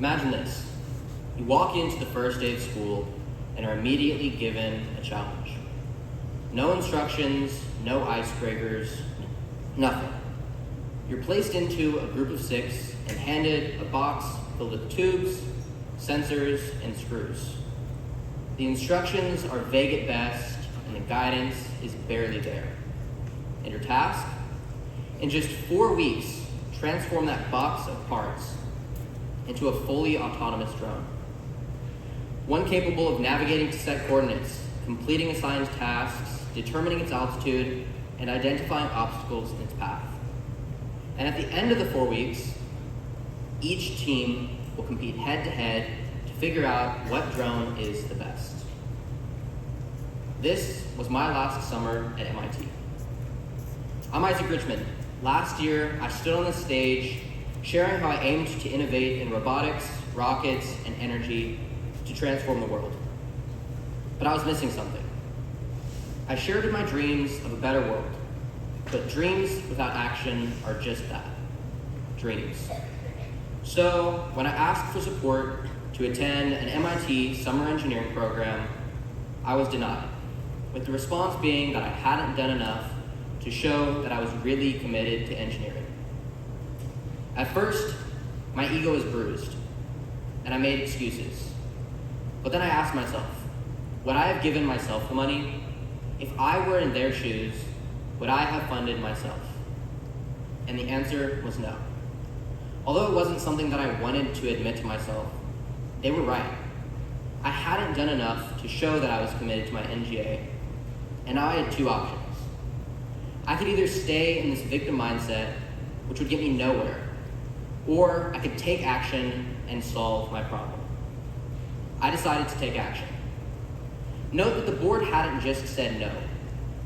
Imagine this. You walk into the first day of school and are immediately given a challenge. No instructions, no icebreakers, nothing. You're placed into a group of 6 and handed a box filled with tubes, sensors, and screws. The instructions are vague at best, and the guidance is barely there. And your task? In just 4 weeks, transform that box of parts into a fully autonomous drone. One capable of navigating to set coordinates, completing assigned tasks, determining its altitude, and identifying obstacles in its path. And at the end of the 4 weeks, each team will compete head-to-head to figure out what drone is the best. This was my last summer at MIT. I'm Isaac Richmond. Last year, I stood on the stage sharing how I aimed to innovate in robotics, rockets, and energy to transform the world. But I was missing something. I shared in my dreams of a better world, but dreams without action are just that, dreams. So when I asked for support to attend an MIT summer engineering program, I was denied, with the response being that I hadn't done enough to show that I was really committed to engineering. At first, my ego was bruised, and I made excuses. But then I asked myself, would I have given myself the money? If I were in their shoes, would I have funded myself? And the answer was no. Although it wasn't something that I wanted to admit to myself, they were right. I hadn't done enough to show that I was committed to my NGA, and now I had 2 options. I could either stay in this victim mindset, which would get me nowhere, or I could take action and solve my problem. I decided to take action. Note that the board hadn't just said no.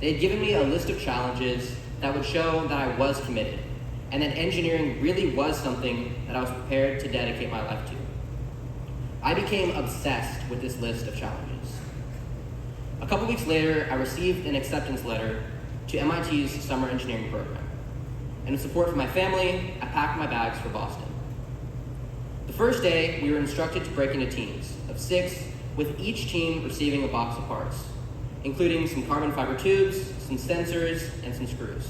They had given me a list of challenges that would show that I was committed, and that engineering really was something that I was prepared to dedicate my life to. I became obsessed with this list of challenges. A couple weeks later, I received an acceptance letter to MIT's summer engineering program. And with support from my family, I packed my bags for Boston. The first day, we were instructed to break into teams of 6, with each team receiving a box of parts, including some carbon fiber tubes, some sensors, and some screws.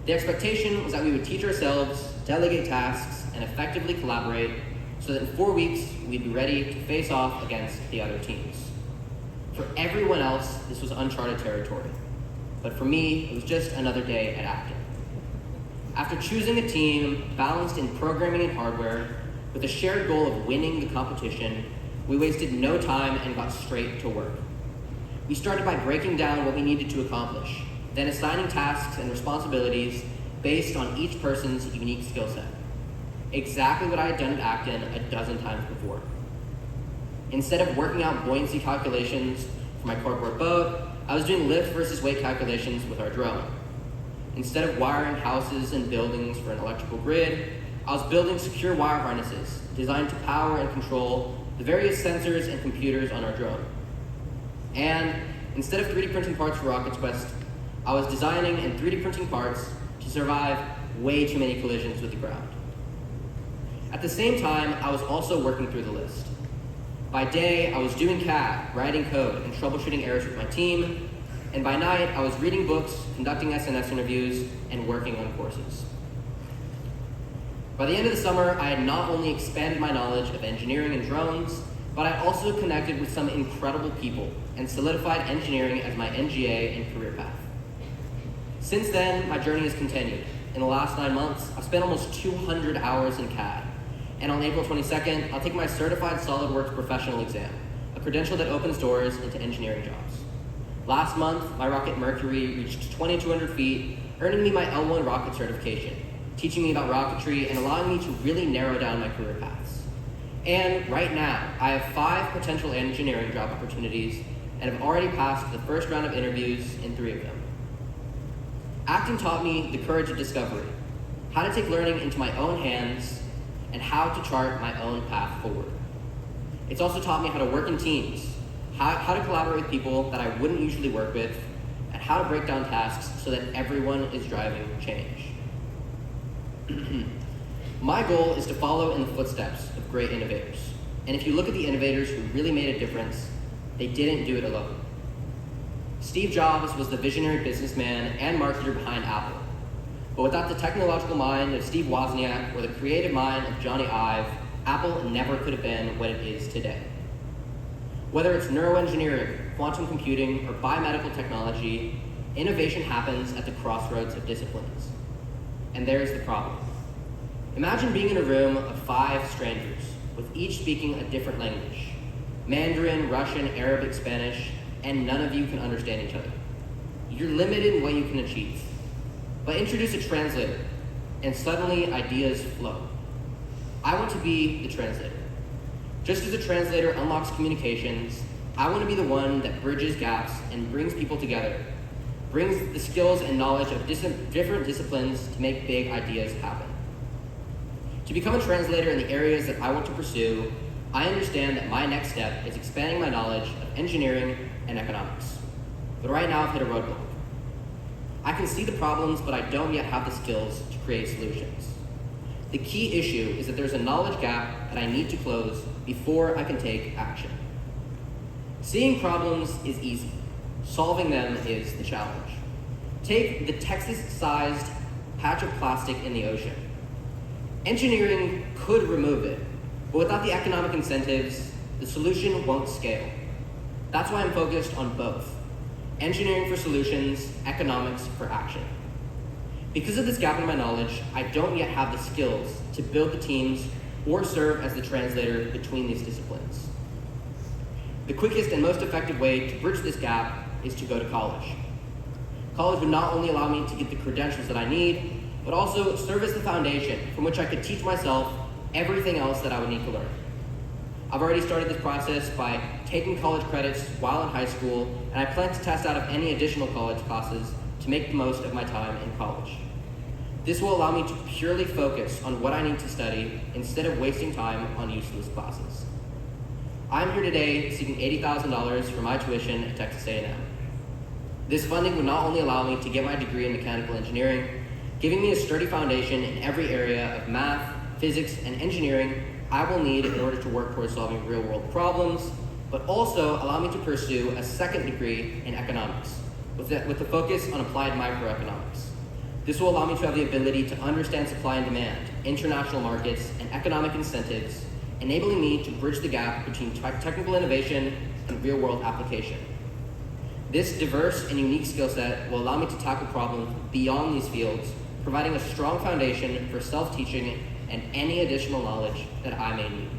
The expectation was that we would teach ourselves, delegate tasks, and effectively collaborate so that in 4 weeks, we'd be ready to face off against the other teams. For everyone else, this was uncharted territory. But for me, it was just another day at Acton. After choosing a team balanced in programming and hardware, with a shared goal of winning the competition, we wasted no time and got straight to work. We started by breaking down what we needed to accomplish, then assigning tasks and responsibilities based on each person's unique skill set. Exactly what I had done at Acton a dozen times before. Instead of working out buoyancy calculations for my corkboard boat, I was doing lift versus weight calculations with our drone. Instead of wiring houses and buildings for an electrical grid, I was building secure wire harnesses designed to power and control the various sensors and computers on our drone. And instead of 3D printing parts for Rocket Quest, I was designing and 3D printing parts to survive way too many collisions with the ground. At the same time, I was also working through the list. By day, I was doing CAD, writing code, and troubleshooting errors with my team, and by night, I was reading books, conducting SNS interviews, and working on courses. By the end of the summer, I had not only expanded my knowledge of engineering and drones, but I also connected with some incredible people and solidified engineering as my NGA and career path. Since then, my journey has continued. In the last 9 months, I've spent almost 200 hours in CAD. And on April 22nd, I'll take my Certified SolidWorks Professional exam, a credential that opens doors into engineering jobs. Last month, my rocket Mercury reached 2,200 feet, earning me my L1 rocket certification, teaching me about rocketry and allowing me to really narrow down my career paths. And right now, I have 5 potential engineering job opportunities and have already passed the first round of interviews in 3 of them. Acting taught me the courage of discovery, how to take learning into my own hands, and how to chart my own path forward. It's also taught me how to work in teams, how to collaborate with people that I wouldn't usually work with, and how to break down tasks so that everyone is driving change. My goal is to follow in the footsteps of great innovators. And if you look at the innovators who really made a difference, they didn't do it alone. Steve Jobs was the visionary businessman and marketer behind Apple. But without the technological mind of Steve Wozniak or the creative mind of Johnny Ive, Apple never could have been what it is today. Whether it's neuroengineering, quantum computing, or biomedical technology, innovation happens at the crossroads of disciplines. And there's the problem. Imagine being in a room of 5 strangers, with each speaking a different language: Mandarin, Russian, Arabic, Spanish, and none of you can understand each other. You're limited in what you can achieve. But introduce a translator, and suddenly ideas flow. I want to be the translator. Just as a translator unlocks communications, I want to be the one that bridges gaps and brings people together, brings the skills and knowledge of different disciplines to make big ideas happen. To become a translator in the areas that I want to pursue, I understand that my next step is expanding my knowledge of engineering and economics. But right now I've hit a roadblock. I can see the problems, but I don't yet have the skills to create solutions. The key issue is that there's a knowledge gap that I need to close before I can take action. Seeing problems is easy. Solving them is the challenge. Take the Texas-sized patch of plastic in the ocean. Engineering could remove it, but without the economic incentives, the solution won't scale. That's why I'm focused on both: engineering for solutions, economics for action. Because of this gap in my knowledge, I don't yet have the skills to build the teams or serve as the translator between these disciplines. The quickest and most effective way to bridge this gap is to go to college. College would not only allow me to get the credentials that I need, but also serve as the foundation from which I could teach myself everything else that I would need to learn. I've already started this process by taking college credits while in high school, and I plan to test out of any additional college classes to make the most of my time in college. This will allow me to purely focus on what I need to study instead of wasting time on useless classes. I'm here today seeking $80,000 for my tuition at Texas A&M. This funding would not only allow me to get my degree in mechanical engineering, giving me a sturdy foundation in every area of math, physics, and engineering I will need in order to work towards solving real-world problems, but also allow me to pursue a second degree in economics, with the focus on applied microeconomics. This will allow me to have the ability to understand supply and demand, international markets, and economic incentives, enabling me to bridge the gap between technical innovation and real-world application. This diverse and unique skill set will allow me to tackle problems beyond these fields, providing a strong foundation for self-teaching and any additional knowledge that I may need.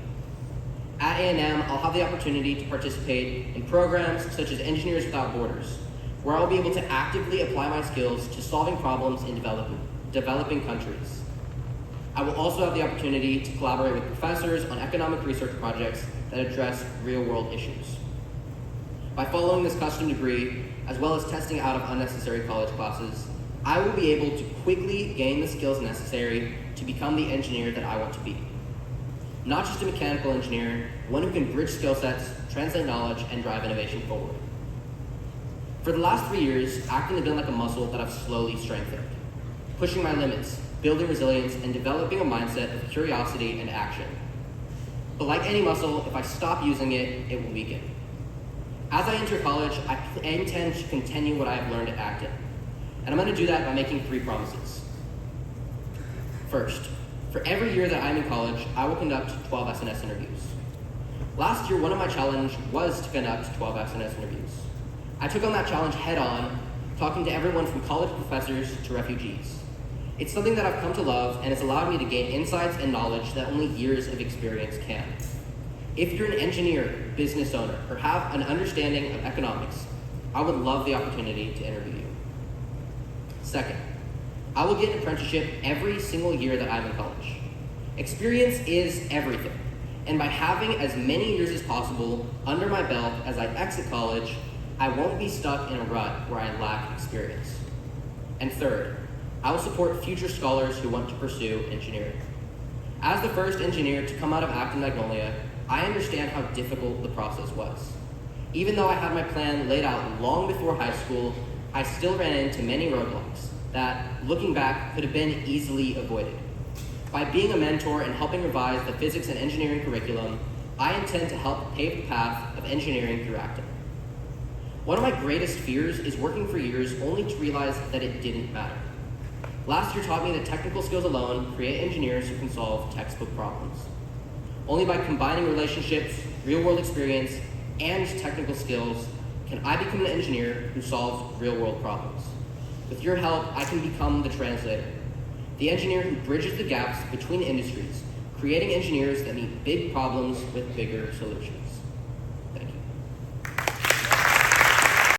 At A&M, I'll have the opportunity to participate in programs such as Engineers Without Borders, where I'll be able to actively apply my skills to solving problems in developing countries. I will also have the opportunity to collaborate with professors on economic research projects that address real-world issues. By following this custom degree, as well as testing out of unnecessary college classes, I will be able to quickly gain the skills necessary to become the engineer that I want to be. Not just a mechanical engineer, one who can bridge skill sets, translate knowledge, and drive innovation forward. For the last 3 years, acting has been like a muscle that I've slowly strengthened, pushing my limits, building resilience, and developing a mindset of curiosity and action. But like any muscle, if I stop using it, it will weaken. As I enter college, I intend to continue what I have learned at Acton, and I'm going to do that by making 3 promises. First, for every year that I'm in college, I will conduct 12 SNS interviews. Last year, one of my challenges was to conduct 12 SNS interviews. I took on that challenge head on, talking to everyone from college professors to refugees. It's something that I've come to love, and it's allowed me to gain insights and knowledge that only years of experience can. If you're an engineer, business owner, or have an understanding of economics, I would love the opportunity to interview you. Second, I will get an apprenticeship every single year that I'm in college. Experience is everything, and by having as many years as possible under my belt as I exit college, I won't be stuck in a rut where I lack experience. And third, I will support future scholars who want to pursue engineering. As the first engineer to come out of Acton Magnolia, I understand how difficult the process was. Even though I had my plan laid out long before high school, I still ran into many roadblocks that, looking back, could have been easily avoided. By being a mentor and helping revise the physics and engineering curriculum, I intend to help pave the path of engineering through acting. One of my greatest fears is working for years only to realize that it didn't matter. Last year taught me that technical skills alone create engineers who can solve textbook problems. Only by combining relationships, real-world experience, and technical skills can I become an engineer who solves real-world problems. With your help, I can become the translator, the engineer who bridges the gaps between industries, creating engineers that meet big problems with bigger solutions.